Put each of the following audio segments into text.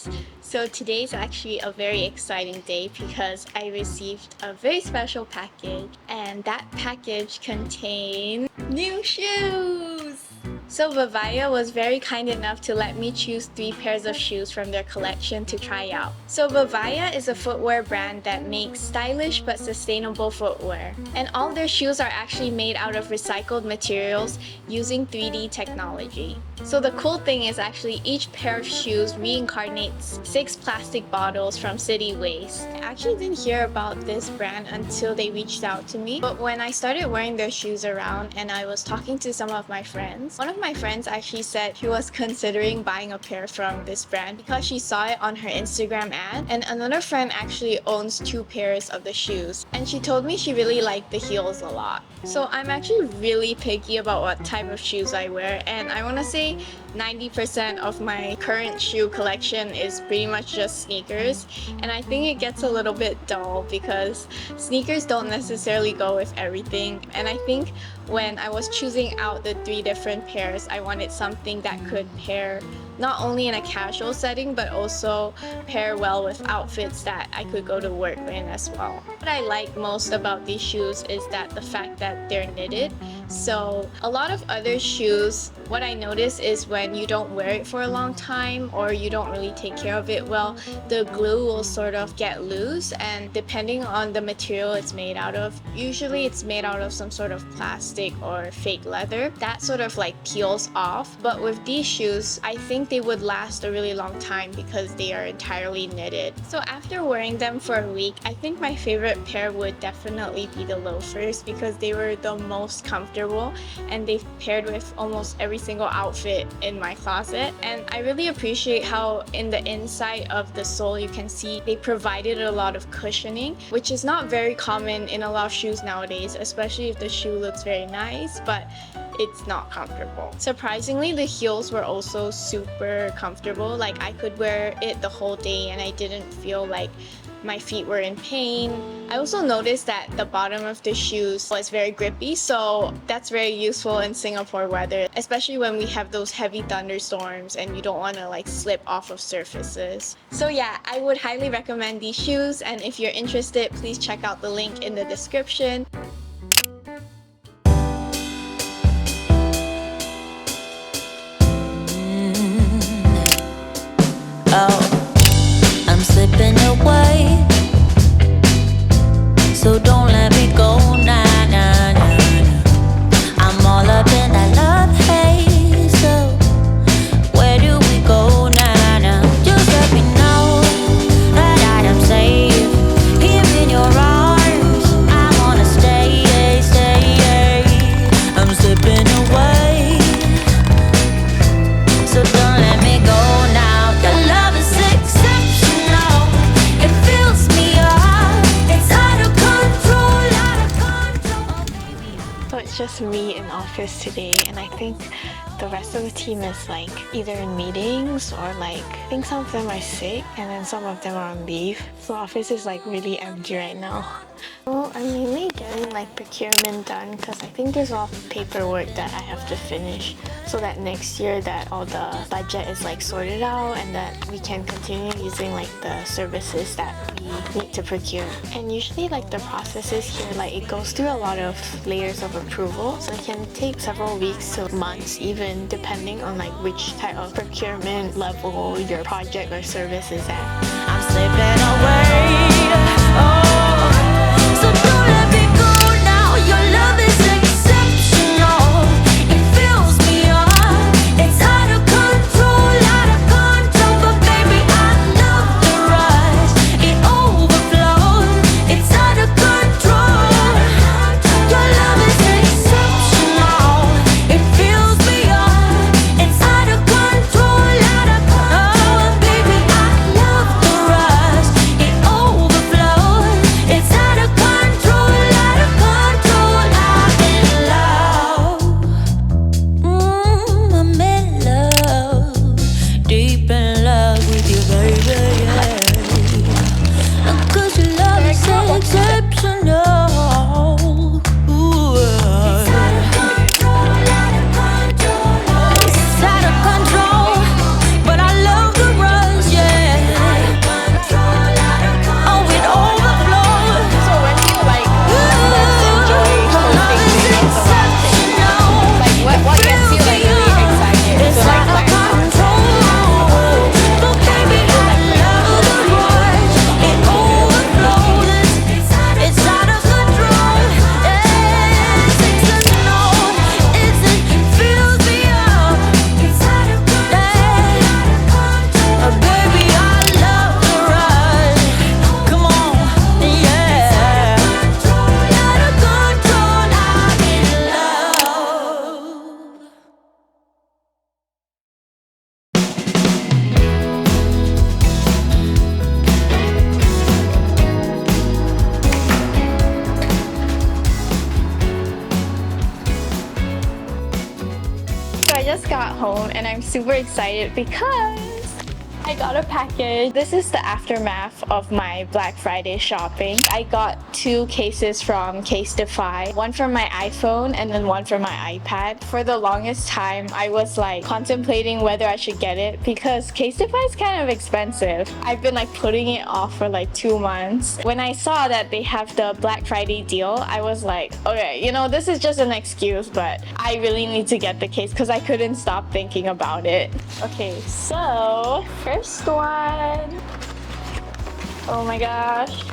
guys! So today is actually a very exciting day because I received a very special package, and that package contained new shoes! So VIVAIA was very kind enough to let me choose 3 pairs of shoes from their collection to try out. So VIVAIA is a footwear brand that makes stylish but sustainable footwear. And all their shoes are actually made out of recycled materials using 3D technology. So the cool thing is actually each pair of shoes reincarnates 6 plastic bottles from city waste. I actually didn't hear about this brand until they reached out to me. But when I started wearing their shoes around and I was talking to some of my friends, one of my friends actually said she was considering buying a pair from this brand because she saw it on her Instagram ad, and another friend actually owns 2 pairs of the shoes, and she told me she really liked the heels a lot. So I'm actually really picky about what type of shoes I wear, and I want to say 90% of my current shoe collection is pretty much just sneakers, and I think it gets a little bit dull because sneakers don't necessarily go with everything. And I think when I was choosing out the 3 different pairs, I wanted something that could pair not only in a casual setting but also pair well with outfits that I could go to work in as well. What I like most about these shoes is that the fact that they're knitted. So a lot of other shoes, what I notice is when you don't wear it for a long time or you don't really take care of it well, the glue will sort of get loose, and depending on the material it's made out of, usually it's made out of some sort of plastic or fake leather, that sort of like peels off. But with these shoes, I think they would last a really long time because they are entirely knitted. So after wearing them for a week, I think my favorite pair would definitely be the loafers because they were the most comfortable and they've paired with almost every single outfit in my closet. And I really appreciate how in the inside of the sole you can see they provided a lot of cushioning, which is not very common in a lot of shoes nowadays, especially if the shoe looks very nice but it's not comfortable. Surprisingly, the heels were also super comfortable. Like I could wear it the whole day and I didn't feel like my feet were in pain. I also noticed that the bottom of the shoes was very grippy, so that's very useful in Singapore weather, especially when we have those heavy thunderstorms and you don't want to like slip off of surfaces. So yeah, I would highly recommend these shoes, and if you're interested, please check out the link in the description. Oh, I'm slipping away, so don't let me go, nah, nah, nah, nah. I'm all up in that love haze, so where do we go, nah, nah? Just let me know that I am safe here in your arms. I wanna stay, stay. I'm slipping away, so don't let me go now. Your love is exceptional, it fills me up, it's out of control, So it's just me in office today, and I think the rest of the team is like either in meetings or like I think some of them are sick and then some of them are on leave. So office is like really empty right now. So I'm mainly getting like procurement done because I think there's a lot of paperwork that I have to finish so that next year that all the budget is like sorted out and that we can continue using like the services that we need to procure. And usually like the processes here, like it goes through a lot of layers of approval, so it can take several weeks to months even, depending on like which type of procurement level your project or service is at. I'm slipping away, oh, so don't let me go now. Your love is exceptional, it fills me up, it's out of control, but baby I love the rush, it overflows, it's out of control. Your love is exceptional, it fills me up, it's out of control, oh baby I love the rush, home and I'm super excited because I got a package. This is the aftermath of my Black Friday shopping. I got 2 cases from Casetify, one for my iPhone and then one for my iPad. For the longest time, I was like contemplating whether I should get it because Casetify is kind of expensive. I've been like putting it off for like 2 months. When I saw that they have the Black Friday deal, I was like, okay, you know, this is just an excuse, but I really need to get the case because I couldn't stop thinking about it. Okay, so first one. Oh my gosh.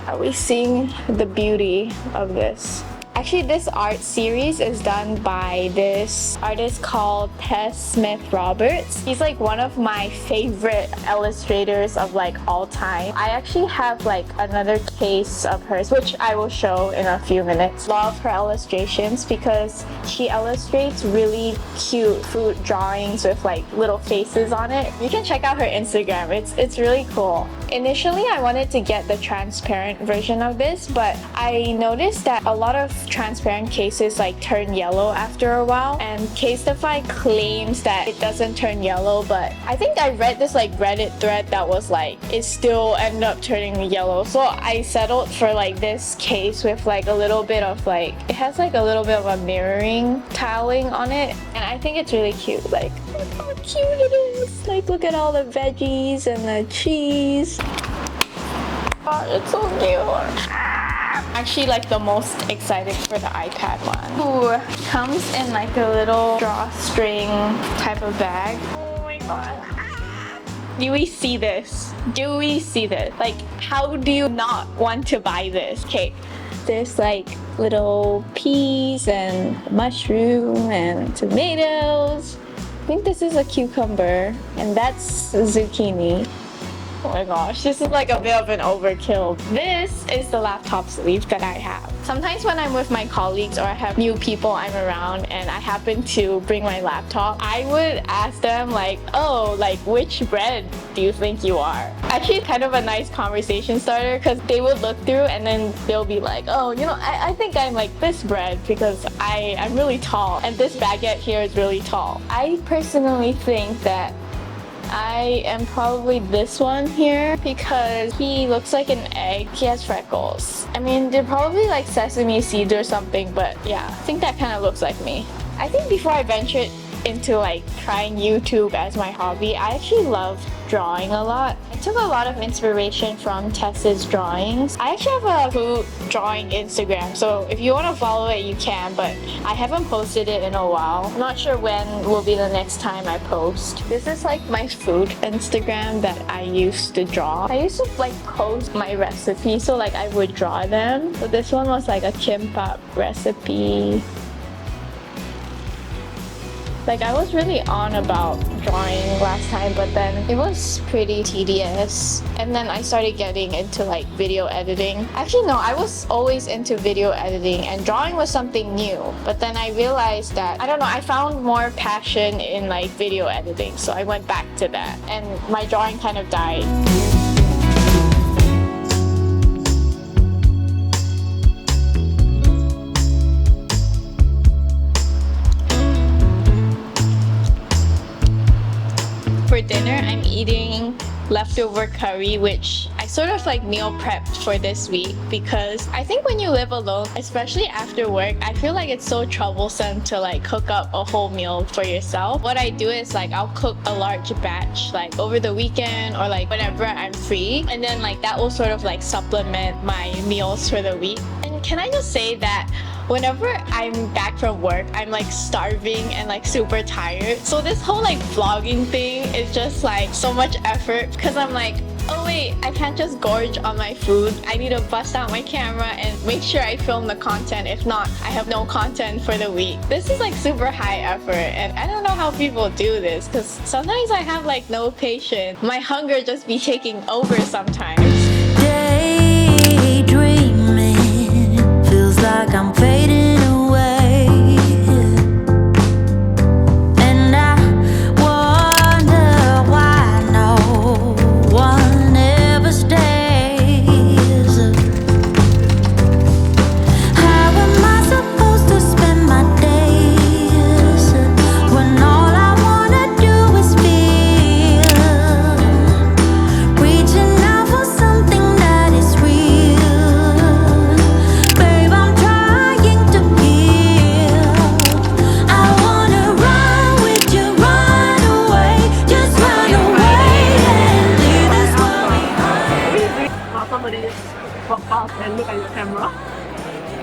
Are we seeing the beauty of this? Actually, this art series is done by this artist called Tess Smith Roberts. He's like one of my favorite illustrators of like all time. I actually have like another case of hers, which I will show in a few minutes. Love her illustrations because she illustrates really cute food drawings with like little faces on it. You can check out her Instagram. It's really cool. Initially, I wanted to get the transparent version of this, but I noticed that a lot of transparent cases like turn yellow after a while, and Casetify claims that it doesn't turn yellow, but I think I read this like Reddit thread that was like it still ended up turning yellow. So I settled for like this case with like a little bit of like, it has like a little bit of a mirroring tiling on it, and I think it's really cute. Like, look how cute it is. Like, look at all the veggies and the cheese. Oh, it's so cute. Actually like the most excited for the iPad one. Ooh, comes in like a little drawstring type of bag. Oh my god. Do we see this? Do we see this? Like, how do you not want to buy this? Okay, there's like little peas and mushroom and tomatoes. I think this is a cucumber and that's zucchini. Oh my gosh, this is like a bit of an overkill. This is the laptop sleeve that I have. Sometimes when I'm with my colleagues or I have new people I'm around and I happen to bring my laptop, I would ask them like, oh, like which bread do you think you are? Actually, kind of a nice conversation starter because they would look through and then they'll be like, oh, you know, I think I'm like this bread because I'm really tall and this baguette here is really tall. I personally think that I am probably this one here because he looks like an egg. He has freckles. I mean, they're probably like sesame seeds or something, but yeah, I think that kind of looks like me. I think before I ventured into like trying YouTube as my hobby, I actually love drawing a lot. I took a lot of inspiration from Tess's drawings. I actually have a food drawing Instagram, so if you want to follow it, you can, but I haven't posted it in a while. I'm not sure when will be the next time I post. This is like my food Instagram that I used to draw. I used to like post my recipes, so like I would draw them. So this one was like a kimbap recipe. Like, I was really on about drawing last time, but then it was pretty tedious. And then I started getting into like video editing. Actually, no, I was always into video editing and drawing was something new. But then I realized that, I don't know, I found more passion in like video editing. So I went back to that and my drawing kind of died. For dinner, I'm eating leftover curry, which I sort of like meal prepped for this week because I think when you live alone, especially after work, I feel like it's so troublesome to like cook up a whole meal for yourself. What I do is like I'll cook a large batch like over the weekend or like whenever I'm free, and then like that will sort of like supplement my meals for the week. And can I just say that whenever I'm back from work, I'm like starving and like super tired. So this whole like vlogging thing is just like so much effort because I'm like, oh wait, I can't just gorge on my food. I need to bust out my camera and make sure I film the content. If not, I have no content for the week. This is like super high effort and I don't know how people do this because sometimes I have like no patience. My hunger just be taking over sometimes. Daydreaming feels like I'm fading away, and I wonder why no one ever stays. How am I supposed to spend my days? how somebody walk past and look at your camera?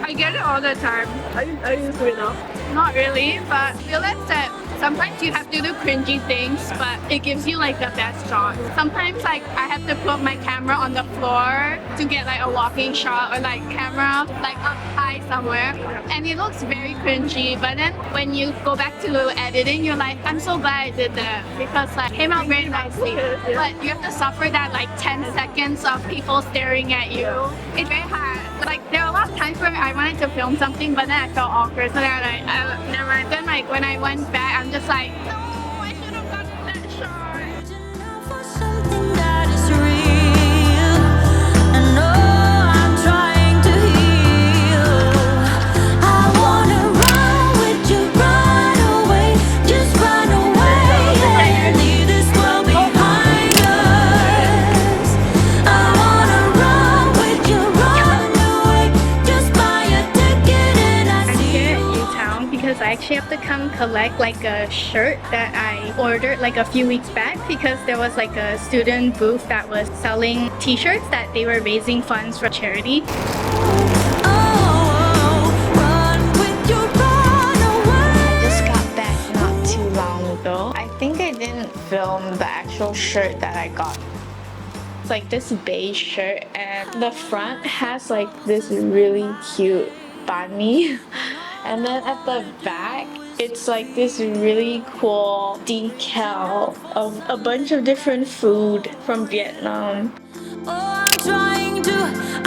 I get it all the time. Are you used to it now? Not really, but realize that sometimes you have to do cringy things, but it gives you like the best shot. Sometimes like I have to put my camera on the floor to get like a walking shot or like camera like up high somewhere, and it looks very cringy. But then when you go back to editing, you're like, I'm so glad I did that because like it came out very nicely. But you have to suffer that like 10 seconds of people staring at you. It's very hard. Like there are a lot of times where I wanted to film something, but then I felt awkward, so then I never mind. Then like when I went back, I'm just like, no, I should have gotten that shot. For something that is real, I know I'm trying to heal. I wanna run with you, run away, just run away and leave this world behind us. I wanna run with you, run away, just buy a ticket and I I'm see here you. at utown because I actually have to come collect like a shirt that I ordered like a few weeks back because there was like a student booth that was selling t-shirts that they were raising funds for charity. Oh, run with you, run away. I just got back not too long ago. I think I didn't film the actual shirt that I got. It's like this beige shirt and the front has like this really cute bunny. And then at the back, it's like this really cool decal of a bunch of different food from Vietnam. Oh, I'm trying to